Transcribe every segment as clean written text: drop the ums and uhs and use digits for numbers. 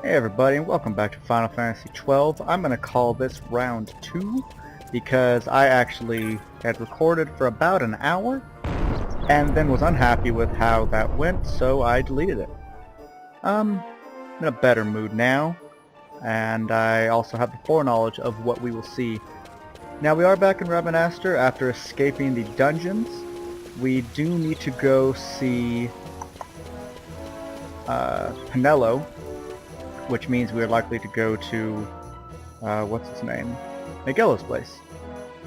Hey everybody, and welcome back to Final Fantasy XII. I'm going to call this round 2 because I actually had recorded for about an hour and then was unhappy with how that went, so I deleted it. I'm in a better mood now, and I also have the foreknowledge of what we will see. Now we are back in Rabanastre after escaping the dungeons. We do need to go see Penelo, which means we are likely to go to, what's his name? Miguelo's place.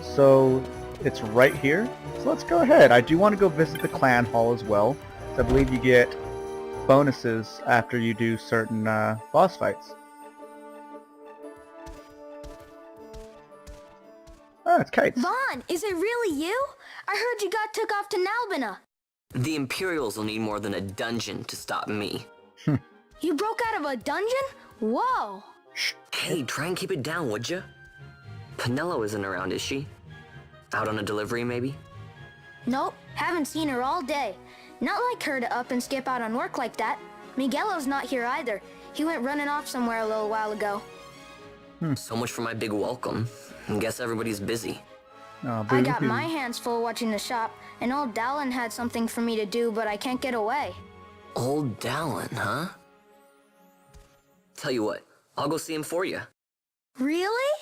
So, it's right here. So let's go ahead. I do want to go visit the clan hall as well. So I believe you get bonuses after you do certain boss fights. Oh, it's Kate. Vaughn, is it really you? I heard you got took off to Nalbina. The Imperials will need more than a dungeon to stop me. You broke out of a dungeon? Whoa! Hey, try and keep it down, would ya? Penelo isn't around, is she? Out on a delivery, maybe? Nope, haven't seen her all day. Not like her to up and skip out on work like that. Miguelo's not here either. He went running off somewhere a little while ago. So much for my big welcome. Guess everybody's busy. Oh, I got my hands full watching the shop, and old Dallin had something for me to do, but I can't get away. Old Dallin, huh? Tell you what, I'll go see him for you. Really?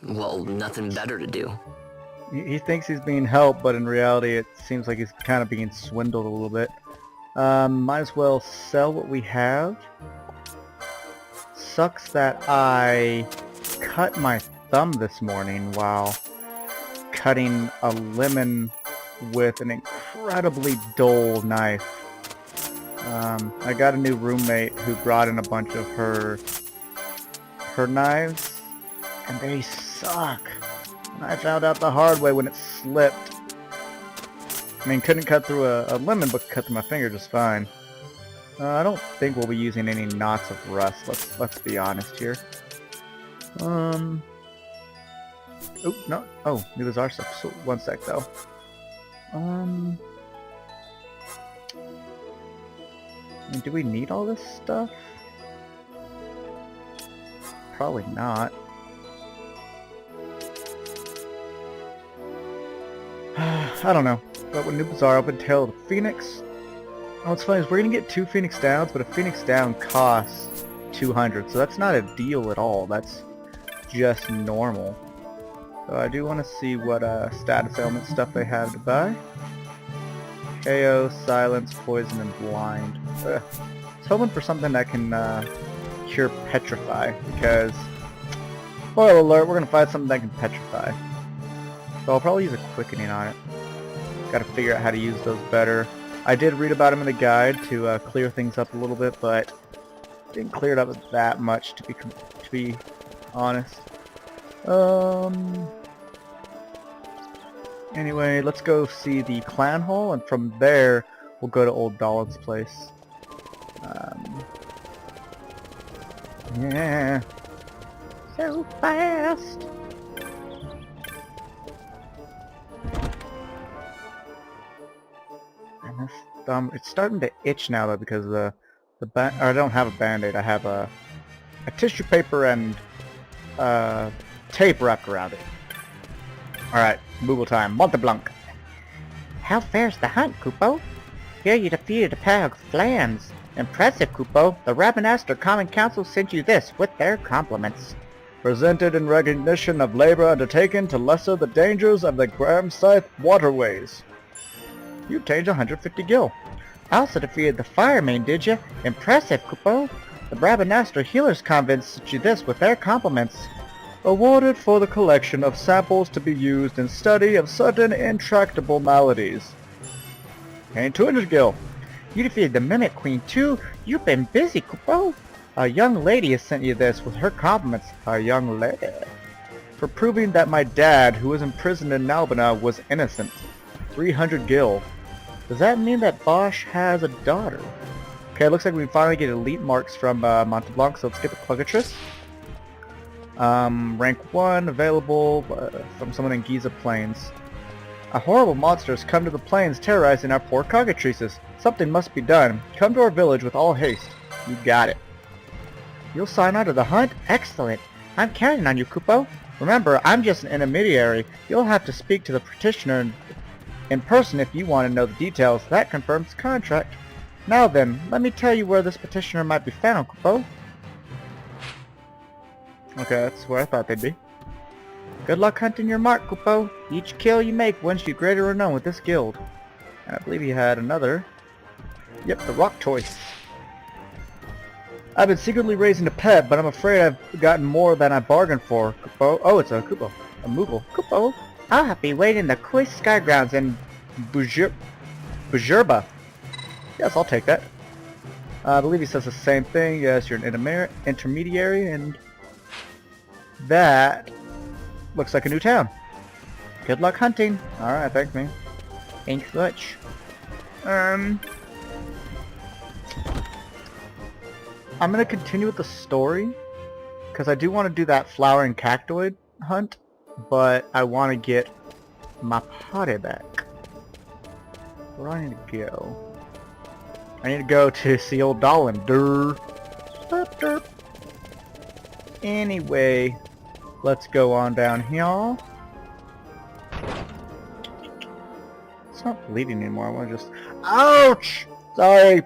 Well, nothing better to do. He thinks he's being helped, but in reality it seems like he's kind of being swindled a little bit. Might as well sell what we have. Sucks that I cut my thumb this morning while cutting a lemon with an incredibly dull knife. I got a new roommate who brought in a bunch of her knives, and they suck. And I found out the hard way when it slipped. I mean, couldn't cut through a lemon, but cut through my finger just fine. I don't think we'll be using any knots of rust. Let's be honest here. Oh no! Oh, it was our stuff. So one sec though. I mean, do we need all this stuff? Probably not. I don't know. But when New Bazaar opened Tale of the Phoenix, what's funny is we're gonna get 2 Phoenix Downs, but a Phoenix Down costs 200, so that's not a deal at all. That's just normal. So I do want to see what status element stuff they have to buy. KO, Silence, Poison, and Blind. I was hoping for something that can cure Petrify, because, spoiler alert, we're going to find something that can Petrify. So I'll probably use a Quickening on it. Got to figure out how to use those better. I did read about them in the guide to clear things up a little bit, but didn't clear it up that much, to be honest. Anyway, let's go see the clan hall, and from there we'll go to old Dallin's place. Yeah, so fast. And this thumb, it's starting to itch now though, because or I don't have a band-aid. I have a tissue paper and tape wrapped around it. Alright, Moogle time. Monteblanc. How fares the hunt, Kupo? Here you defeated a pack of flans. Impressive, Kupo. The Rabanastre Common Council sent you this with their compliments. Presented in recognition of labor undertaken to lessen the dangers of the Gramscythe waterways. You obtained 150 gil. Also defeated the Firemane, did you? Impressive, Kupo. The Rabanastre Healers Convent sent you this with their compliments. Awarded for the collection of samples to be used in study of certain intractable maladies. Gained 200 gil. You defeated the Mimic Queen too. You've been busy, Kupo. A young lady has sent you this with her compliments. A young lady. For proving that my dad, who was imprisoned in Nalbina, was innocent. 300 gil. Does that mean that Bosch has a daughter? Okay, it looks like we finally get elite marks from Monteblanc, so let's get the Plugatrice. Rank 1, available from someone in Giza Plains. A horrible monster has come to the plains, terrorizing our poor cockatrices. Something must be done. Come to our village with all haste. You got it. You'll sign on to the hunt? Excellent. I'm counting on you, Kupo. Remember, I'm just an intermediary. You'll have to speak to the petitioner in person if you want to know the details. That confirms the contract. Now then, let me tell you where this petitioner might be found, Kupo. Okay, that's where I thought they'd be. Good luck hunting your mark, Kupo. Each kill you make wins you greater renown with this guild. And I believe he had another. Yep, the rock choice. I've been secretly raising a pet, but I'm afraid I've gotten more than I bargained for. Kupo. Oh, it's a Kupo. A Moogle. Kupo, I'll be waiting the Quiz Skygrounds in Bujurba. Yes, I'll take that. I believe he says the same thing. Yes, you're an intermediary, and that looks like a new town. Good luck hunting. Alright, thanks, man. Thanks much. I'm gonna continue with the story, because I do want to do that flower and cactoid hunt, but I want to get my potty back. Where do I need to go? I need to go to see old Dolan. Derp. Derp, derp. Anyway, let's go on down here. It's not bleeding anymore. I want to just... Ouch! Sorry.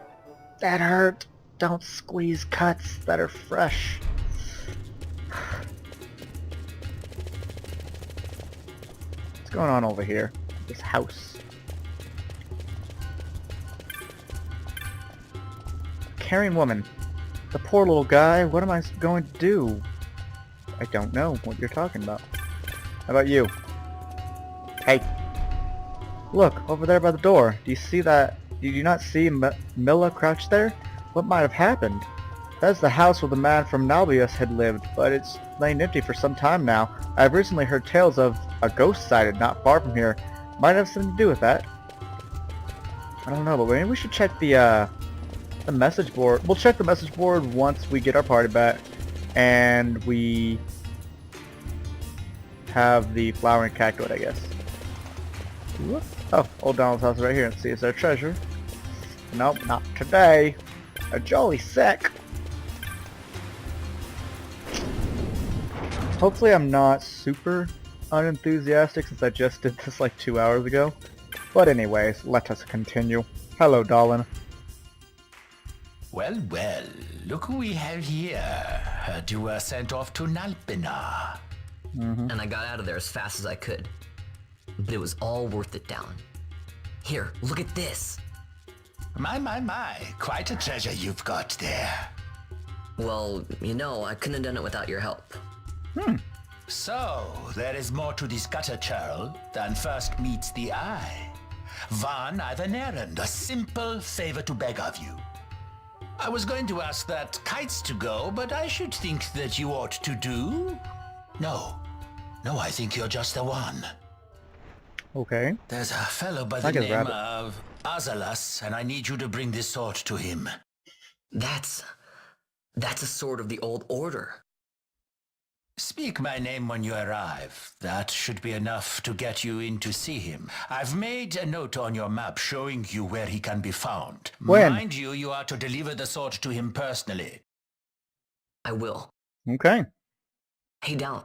That hurt. Don't squeeze cuts that are fresh. What's going on over here? This house. Caring woman. The poor little guy. What am I going to do? I don't know what you're talking about. How about you? Hey. Look, over there by the door. Do you see that? Did you not see Milla crouched there? What might have happened? That's the house where the man from Nalbius had lived, but it's lain empty for some time now. I've recently heard tales of a ghost sighted not far from here. Might have something to do with that. I don't know, but maybe we should check the message board. We'll check the message board once we get our party back, and we have the flowering cactoid, I guess. Whoop. Oh, old Donald's house right here. Let's see, is there treasure? Nope, not today. A jolly sec. Hopefully I'm not super unenthusiastic since I just did this like 2 hours ago. But anyways, let us continue. Hello, Dolan. Well, well, look who we have here. Heard you were sent off to Nalpina. And I got out of there as fast as I could. But it was all worth it, Dallin. Here, look at this. My, quite a treasure you've got there. Well, you know, I couldn't have done it without your help. So, there is more to this gutter churl than first meets the eye. Van, I've an errand, a simple favor to beg of you. I was going to ask that kites to go, but I should think that you ought to do. No, I think you're just the one. Okay. There's a fellow by the Like a name rabbit. of Azalas, and I need you to bring this sword to him. That's a sword of the old order. Speak my name when you arrive. That should be enough to get you in to see him. I've made a note on your map showing you where he can be found. When? Mind you, you are to deliver the sword to him personally. I will. Okay. Hey, Dallin,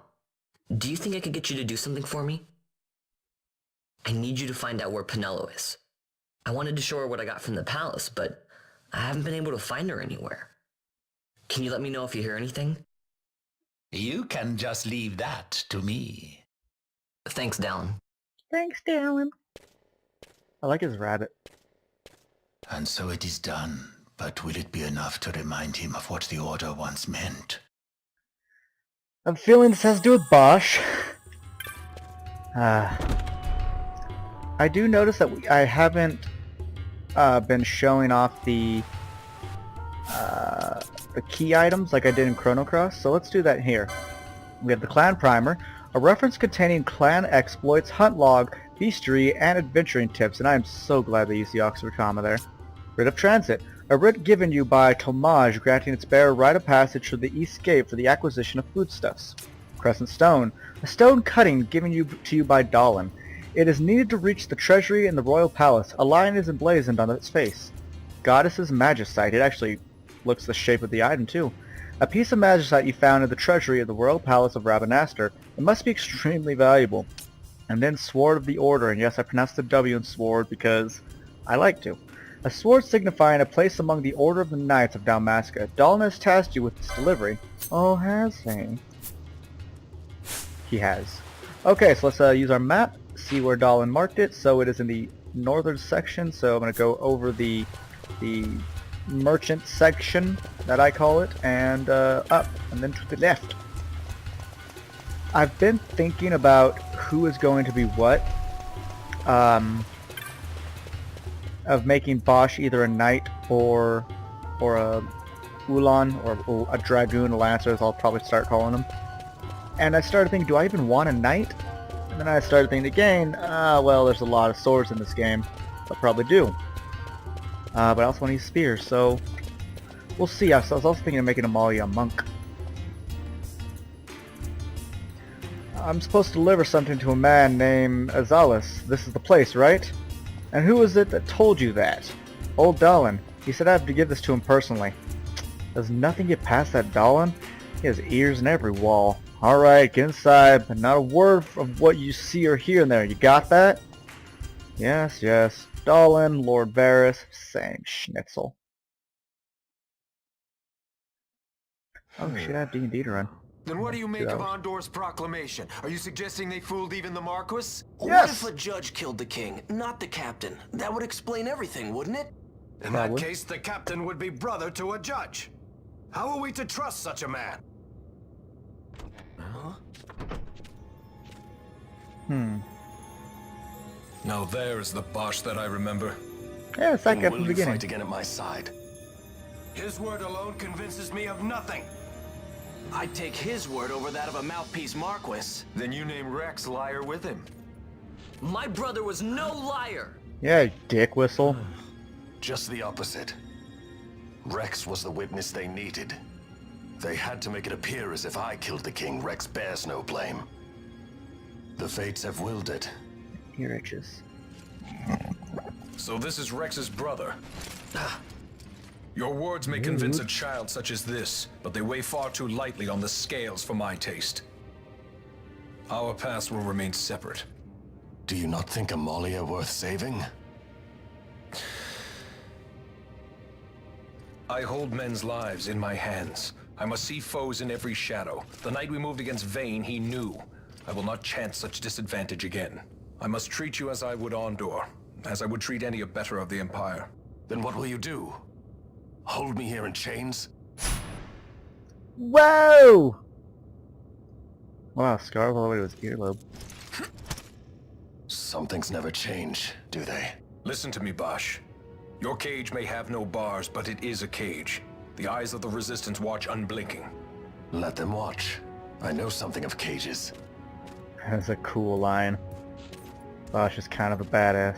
do you think I could get you to do something for me? I need you to find out where Penelo is. I wanted to show her what I got from the palace, but I haven't been able to find her anywhere. Can you let me know if you hear anything? You can just leave that to me. Thanks, Dallin. Thanks, Dolan. I like his rabbit. And so it is done. But will it be enough to remind him of what the order once meant? I'm feeling this has to do with Bosch. I do notice that I haven't been showing off the key items like I did in Chrono Cross, so let's do that here. We have the Clan Primer, a reference containing clan exploits, hunt log, bestiary, and adventuring tips, and I am so glad they used the Oxford comma there. Writ of Transit, a writ given you by Tomage granting its bearer right of passage through the East Gate for the acquisition of foodstuffs. Crescent Stone, a stone cutting given to you by Dolan. It is needed to reach the treasury in the royal palace. A lion is emblazoned on its face. Goddess's Magicite. It actually looks the shape of the item too. A piece of magicite you found in the treasury of the Royal Palace of Rabanastre. It must be extremely valuable. And then Sword of the Order, and yes, I pronounced the W in sword because I like to. A sword signifying a place among the Order of the Knights of Dalmasca. Dalin has tasked you with its delivery. Oh, has he? He has. Okay, so let's use our map, see where Dalin marked it. So it is in the northern section, so I'm going to go over the merchant section, that I call it, and up, and then to the left. I've been thinking about who is going to be what, of making Bosch either a knight or a Ulan, or a dragoon, a lancer, as I'll probably start calling him. And I started thinking, do I even want a knight? And then I started thinking again, well, there's a lot of swords in this game. I'll probably do. But I also want to use spears, so we'll see. I was also thinking of making Amalia a monk. I'm supposed to deliver something to a man named Azalis. This is the place, right? And who was it that told you that? Old Dalin. He said I have to give this to him personally. Does nothing get past that Dalin? He has ears in every wall. Alright, get inside, but not a word of what you see or hear in there. You got that? Yes, yes. Dalin, Lord Varys, same schnitzel. Oh shit, I have D&D to run. Then what do you make 2 of hours. Andor's proclamation? Are you suggesting they fooled even the Marquis? What if a judge killed the king, not the captain? That would explain everything, wouldn't it? In Probably. that case, the captain would be brother to a judge. How are we to trust such a man? Now there is the Bosch that I remember. Yeah, it's that guy Will from the you beginning. fight again at my side? His word alone convinces me of nothing. I'd take his word over that of a mouthpiece Marquis. Then you name Rex liar with him. My brother was no liar! Yeah, you dick whistle. Just the opposite. Rex was the witness they needed. They had to make it appear as if I killed the king. Rex bears no blame. The fates have willed it. Ear itches. So this is Rex's brother. Your words may convince a child such as this, but they weigh far too lightly on the scales for my taste. Our past will remain separate. Do you not think Amalia worth saving? I hold men's lives in my hands. I must see foes in every shadow. The night we moved against Vayne, he knew. I will not chance such disadvantage again. I must treat you as I would Andor, as I would treat any abettor of the Empire. Then what will you do? Hold me here in chains? Whoa! Wow, scar all the way to his earlobe. Some things never change, do they? Listen to me, Bosch. Your cage may have no bars, but it is a cage. The eyes of the Resistance watch unblinking. Let them watch. I know something of cages. That's a cool line. Bosch is kind of a badass.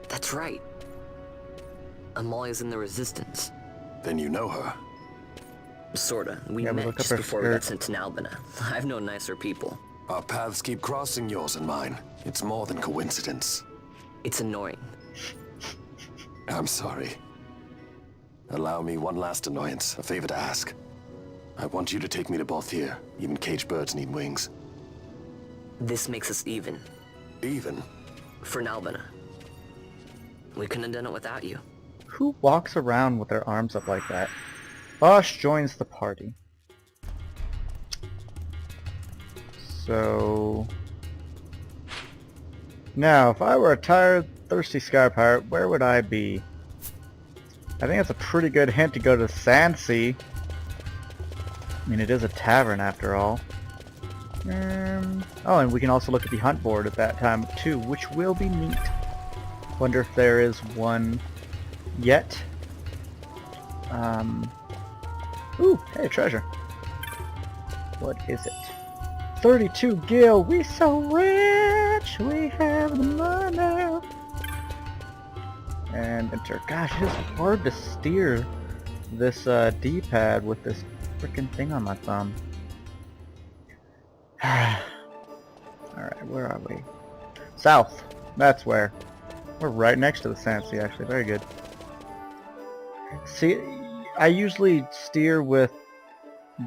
That's right. Amalia's in the Resistance. Then you know her. Sorta. We Yeah, we met looked up just her before we got skirt. sent to Nalbina. I've known nicer people. Our paths keep crossing, yours and mine. It's more than coincidence. It's annoying. I'm sorry. Allow me one last annoyance, a favor to ask. I want you to take me to Balthier. Even caged birds need wings. This makes us even. Even? For Nalbina. We couldn't have done it without you. Who walks around with their arms up like that? Bosch joins the party. So... Now, if I were a tired, thirsty sky pirate, where would I be? I think that's a pretty good hint to go to Sandsea. I mean, it is a tavern after all. Oh, and we can also look at the hunt board at that time too, which will be neat. Wonder if there is one yet. Ooh, hey, treasure. What is it? 32 gil. We so rich. We have the money. And enter. Gosh, it is hard to steer this D-pad with this freaking thing on my thumb. Alright, where are we? South. That's where. We're right next to the Sand Sea, actually. Very good. See, I usually steer with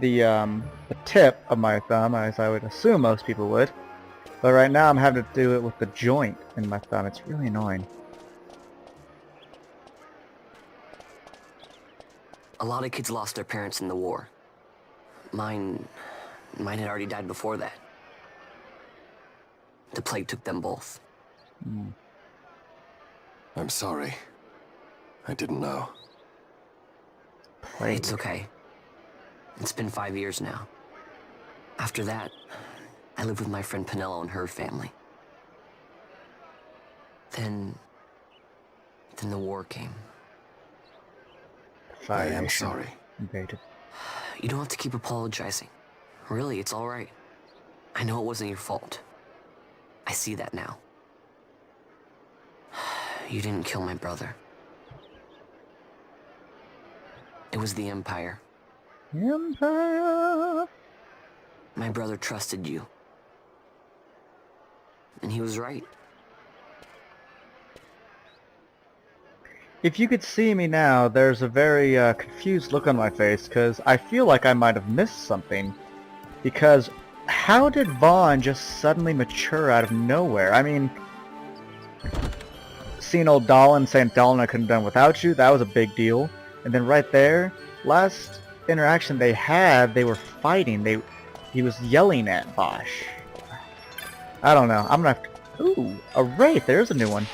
the tip of my thumb, as I would assume most people would. But right now I'm having to do it with the joint in my thumb. It's really annoying. A lot of kids lost their parents in the war. Mine had already died before that. The plague took them both. I'm sorry. I didn't know. Plague. It's okay. It's been 5 years now. After that, I lived with my friend Penello and her family. Then the war came. I am sorry. Invaded. You don't have to keep apologizing. Really, it's all right. I know it wasn't your fault. I see that now. You didn't kill my brother. It was the Empire. Empire. My brother trusted you. And he was right. If you could see me now, there's a very confused look on my face, because I feel like I might have missed something. Because how did Vaughn just suddenly mature out of nowhere? I mean, seeing old Dolan saying, Dolan, I couldn't have done without you, that was a big deal. And then right there, last interaction they had, they were fighting. He was yelling at Bosch. I don't know. I'm gonna have to... Ooh, a wraith. There's a new one.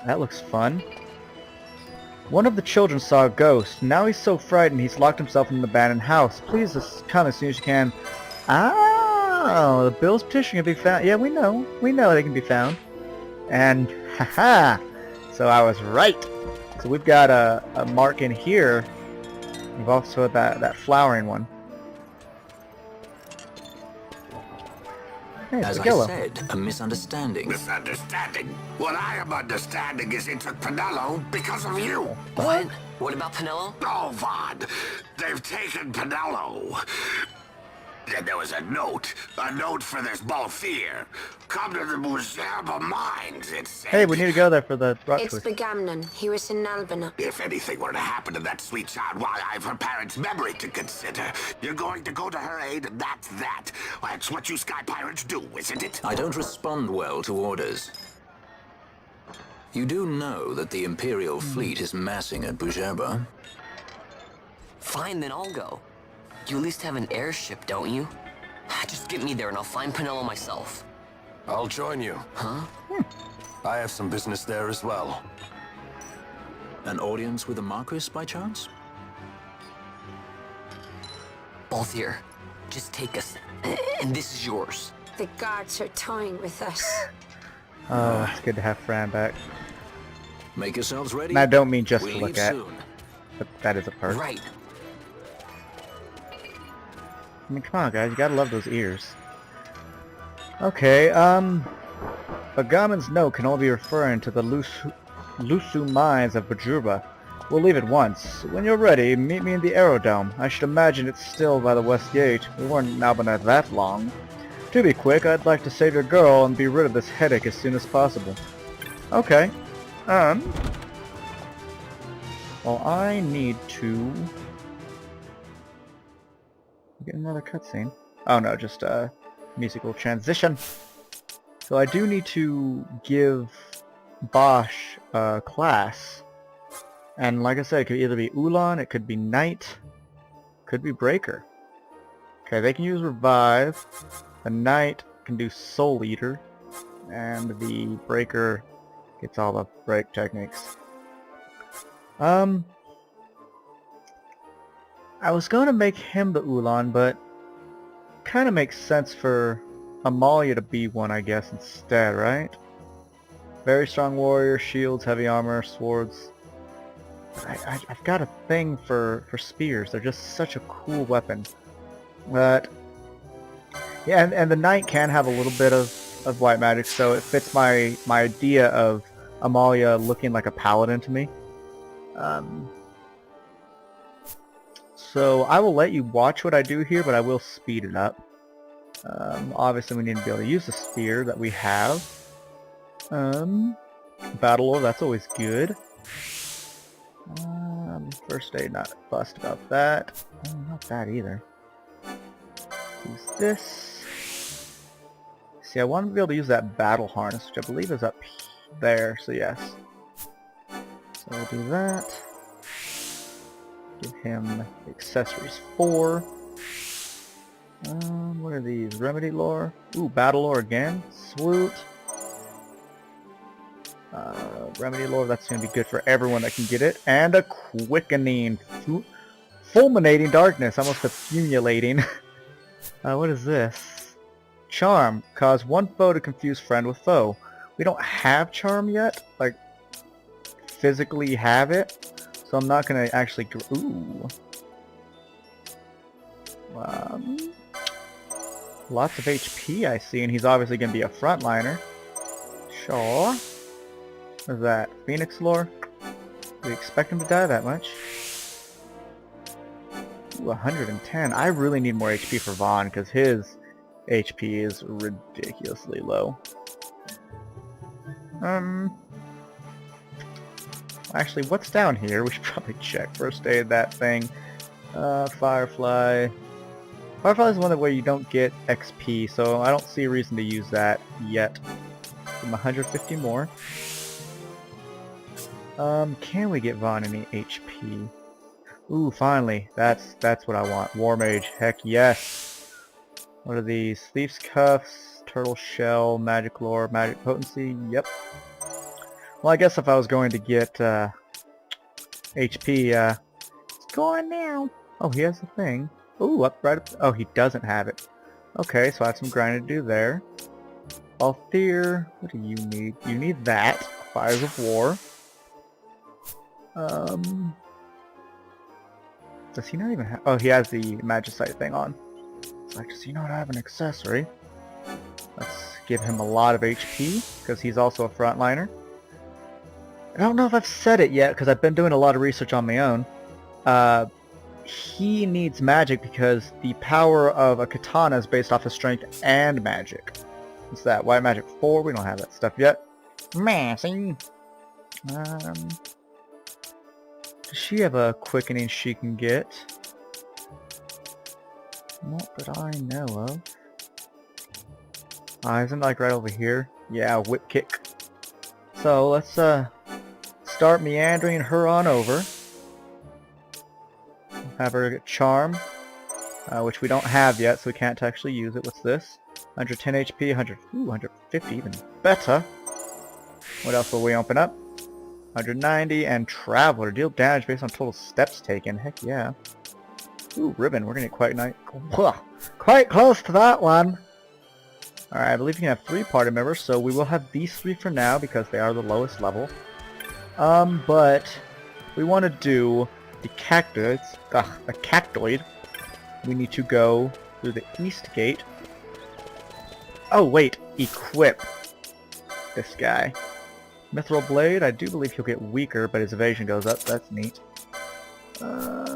That looks fun. One of the children saw a ghost. Now he's so frightened he's locked himself in an abandoned house. Please come as soon as you can. Oh, the Bill's petition can be found. Yeah, we know. We know they can be found. And, haha! So I was right. So we've got a mark in here. We've also got that flowering one. Hey, As I Spagillo. said, a misunderstanding. Misunderstanding? What I am understanding is it took Penello because of you. What? What about Penello? Oh, Vaughn, they've taken Penello. And there was a note for this Balthier. Come to the Museum of Mines, it said. Hey, we need to go there for the rock It's twist. Begamnon. He was in Albina. If anything were to happen to that sweet child, why, I've her parents' memory to consider. You're going to go to her aid, and that's that. That's what you Sky Pirates do, isn't it? I don't respond well to orders. You do know that the Imperial fleet is massing at Bujerba. Fine, then I'll go. You at least have an airship, don't you? Just get me there and I'll find Penello myself. I'll join you. Huh? I have some business there as well. An audience with the Marquis, by chance? Balthier, just take us, and this is yours. The guards are toying with us. Oh, it's good to have Fran back. Make yourselves ready. And I don't mean just We to look leave at, soon. but that is a perk. Right. I mean, come on, guys, you gotta love those ears. Okay, Bagamon's note can only be referring to the Lusu mines of Bajurba. We'll leave at once. When you're ready, meet me in the Aerodome. I should imagine it's still by the west gate. We weren't in Albina that long. To be quick, I'd like to save your girl and be rid of this headache as soon as possible. Okay. Well, I need to... get another cutscene. Oh no, just a musical transition. So I do need to give Bosch a class. And like I said, it could either be Ulan, it could be Knight, could be Breaker. Okay, they can use Revive. The Knight can do Soul Eater. And the Breaker gets all the break techniques. I was going to make him the Ulan, but kind of makes sense for Amalia to be one, I guess, instead, right? Very strong warrior, shields, heavy armor, swords. I've got a thing for spears. They're just such a cool weapon. But yeah, and the knight can have a little bit of white magic, so it fits my idea of Amalia looking like a paladin to me. So I will let you watch what I do here, but I will speed it up. Obviously we need to be able to use the spear that we have. Battle Lore, that's always good. First aid, not fussed about that. Not that either. Use this. See, I want to be able to use that battle harness, which I believe is up there, so yes. So we'll do that. Give him accessories 4. What are these? Remedy Lore? Ooh, Battle Lore again. Swoot. Remedy Lore, that's going to be good for everyone that can get it. And a Quickening. Fulminating Darkness. Almost accumulating. What is this? Charm. Cause one foe to confuse friend with foe. We don't have Charm yet. Like, physically have it. So I'm not going to actually... Ooh. Lots of HP I see, and he's obviously going to be a frontliner. Sure. What is that? Phoenix Lore? Do we expect him to die that much? Ooh, 110. I really need more HP for Vaughn, because his HP is ridiculously low. Actually, what's down here? We should probably check. First aid that thing. Firefly. Firefly is one where you don't get XP, so I don't see a reason to use that yet. Give him 150 more. Can we get Vaughn any HP? Ooh, finally. That's what I want. War Mage. Heck yes. What are these? Thief's Cuffs, Turtle Shell, Magic Lore, Magic Potency. Yep. Well, I guess if I was going to get HP, it's going now. Oh, he has a thing. Ooh, up right up. Oh, he doesn't have it. Okay, so I have some grinding to do there. Althir, what do you need? You need that. Fires of War. Does he not even have... Oh, he has the Magicite thing on. So does he not have an accessory? Let's give him a lot of HP, because he's also a frontliner. I don't know if I've said it yet, because I've been doing a lot of research on my own. He needs magic because the power of a katana is based off of strength and magic. What's that? White Magic 4? We don't have that stuff yet. Massing. Does she have a quickening she can get? Not that I know of. Isn't it like right over here? Yeah, whip kick. So let's start meandering her on over. Have her get Charm, which we don't have yet, so we can't actually use it. What's this? 110 HP, 150, even better. What else will we open up? 190, and Traveler. Deal damage based on total steps taken. Heck yeah. Ooh, Ribbon. We're gonna get quite close to that one. Alright, I believe you can have 3 party members, so we will have these 3 for now because they are the lowest level. But we want to do the cactoid. We need to go through the east gate. Oh wait, equip this guy. Mithril Blade, I do believe he'll get weaker, but his evasion goes up. That's neat. And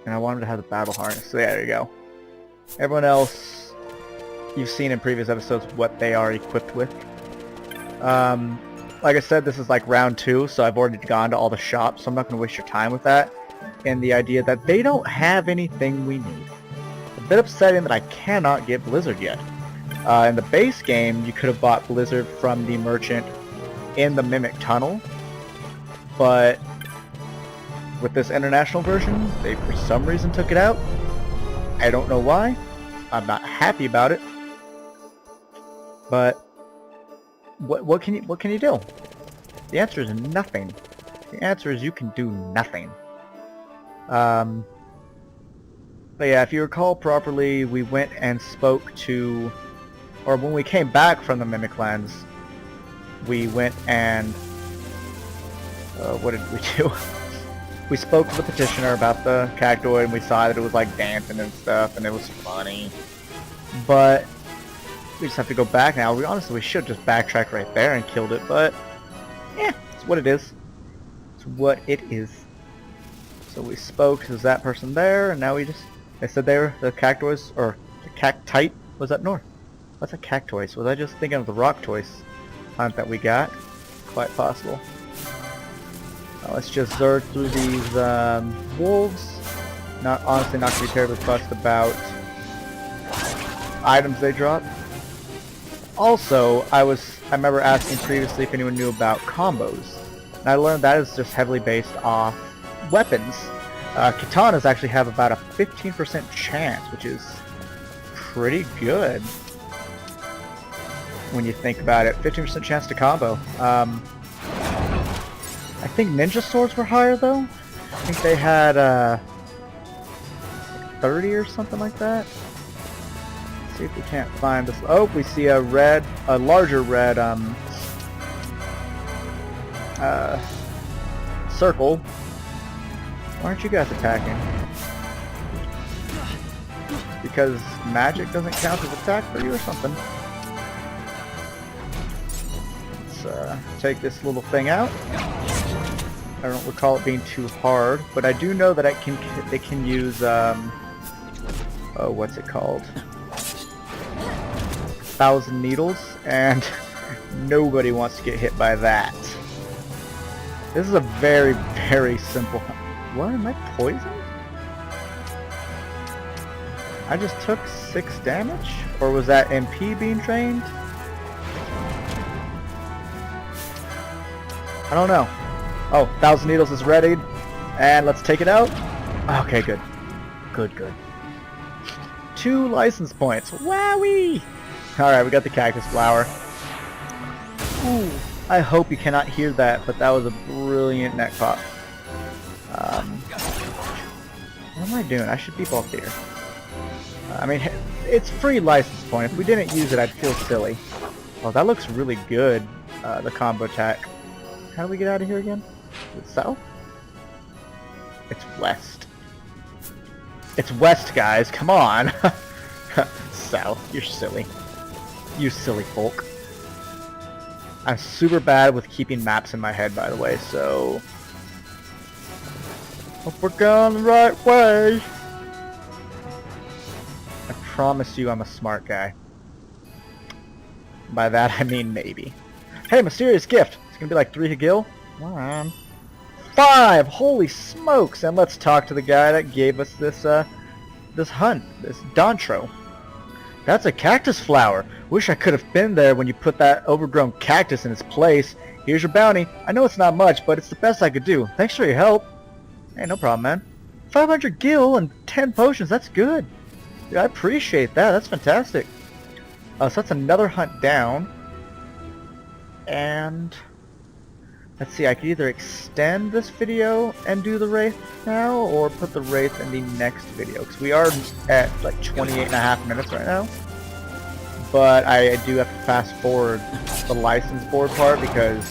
I want him to have the battle harness. So there you go. Everyone else, you've seen in previous episodes what they are equipped with. Like I said, this is like round 2, so I've already gone to all the shops, so I'm not going to waste your time with that. And the idea that they don't have anything we need. It's a bit upsetting that I cannot get Blizzard yet. In the base game, you could have bought Blizzard from the merchant in the Mimic Tunnel, but with this international version, they for some reason took it out. I don't know why. I'm not happy about it. But what can you do? The answer is nothing. The answer is you can do nothing. But yeah, if you recall properly, we went and spoke to, or when we came back from the Mimic Lands, we went and what did we do? We spoke to the petitioner about the cactoid, and we saw that it was like dancing and stuff, and it was funny. But we just have to go back now. We should just backtrack right there and killed it, but yeah, it's what it is. It's what it is. So we spoke to that person there, and now we just... They said they were the cactoids, or the cactite was up north. What's a cactois? Was I just thinking of the rock toys hunt that we got? Quite possible. Let's just zerg through these wolves. Honestly not gonna be terribly fussed about items they drop. Also, I remember asking previously if anyone knew about combos. And I learned that is just heavily based off weapons. Katanas actually have about a 15% chance, which is pretty good when you think about it. 15% chance to combo. I think ninja swords were higher though. I think they had 30 or something like that. Let's see if we can't find this. Oh, we see a larger red circle. Why aren't you guys attacking? Because magic doesn't count as attack for you or something. Let's take this little thing out. I don't recall it being too hard, but I do know that it can use oh, what's it called? 1,000 needles, and nobody wants to get hit by that. This is a very, very simple... What? Am I poisoned? I just took 6 damage? Or was that MP being drained? I don't know. Oh, 1,000 needles is ready. And let's take it out. Okay, good. Good. 2 license points. Wowee! Alright, we got the cactus flower. Ooh, I hope you cannot hear that, but that was a brilliant neck pop. What am I doing? I should be both here. I mean, it's free license point. If we didn't use it, I'd feel silly. Oh, that looks really good, the combo attack. How do we get out of here again? Is it south? It's west. It's west, guys. Come on. South. You're silly. You silly folk. I'm super bad with keeping maps in my head, by the way, so... Hope we're going the right way. I promise you I'm a smart guy. By that I mean maybe. Hey, mysterious gift! It's gonna be like 3 to gil? Come on. 5! Holy smokes! And let's talk to the guy that gave us this, this hunt. This Dontro. That's a cactus flower! Wish I could have been there when you put that overgrown cactus in its place. Here's your bounty. I know it's not much, but it's the best I could do. Thanks for your help. Hey, no problem, man. 500 gil and 10 potions, that's good. Dude, I appreciate that, that's fantastic. So that's another hunt down. And... let's see, I could either extend this video and do the Wraith now, or put the Wraith in the next video. Because we are at like 28.5 minutes right now. But I do have to fast forward the license board part because...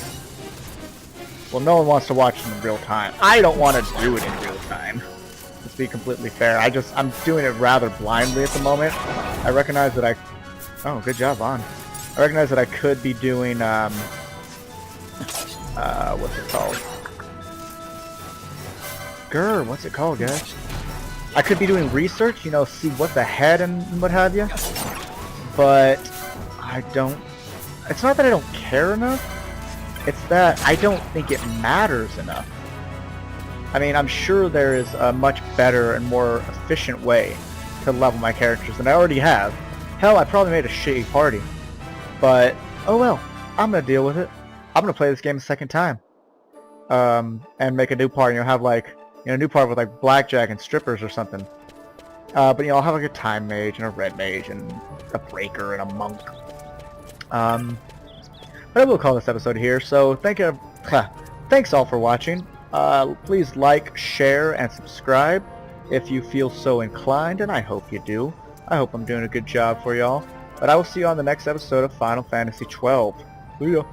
well, no one wants to watch it in real time. I don't want to do it in real time. Let's be completely fair. I'm doing it rather blindly at the moment. I recognize that I... oh, good job, Vaughn. I recognize that I could be doing, what's it called? Grr, what's it called, guys? I could be doing research, you know, see what's ahead and what have you. But I don't... it's not that I don't care enough. It's that I don't think it matters enough. I mean, I'm sure there is a much better and more efficient way to level my characters than I already have. Hell, I probably made a shitty party. But, oh well, I'm gonna deal with it. I'm gonna play this game a second time. And make a new party, you know, have like, you know, a new party with like blackjack and strippers or something. But you know, I'll have like a time mage and a red mage and a breaker and a monk. But I will call this episode here, so thanks all for watching. Please like, share, and subscribe if you feel so inclined, and I hope you do. I hope I'm doing a good job for y'all. But I will see you on the next episode of Final Fantasy XII. See ya.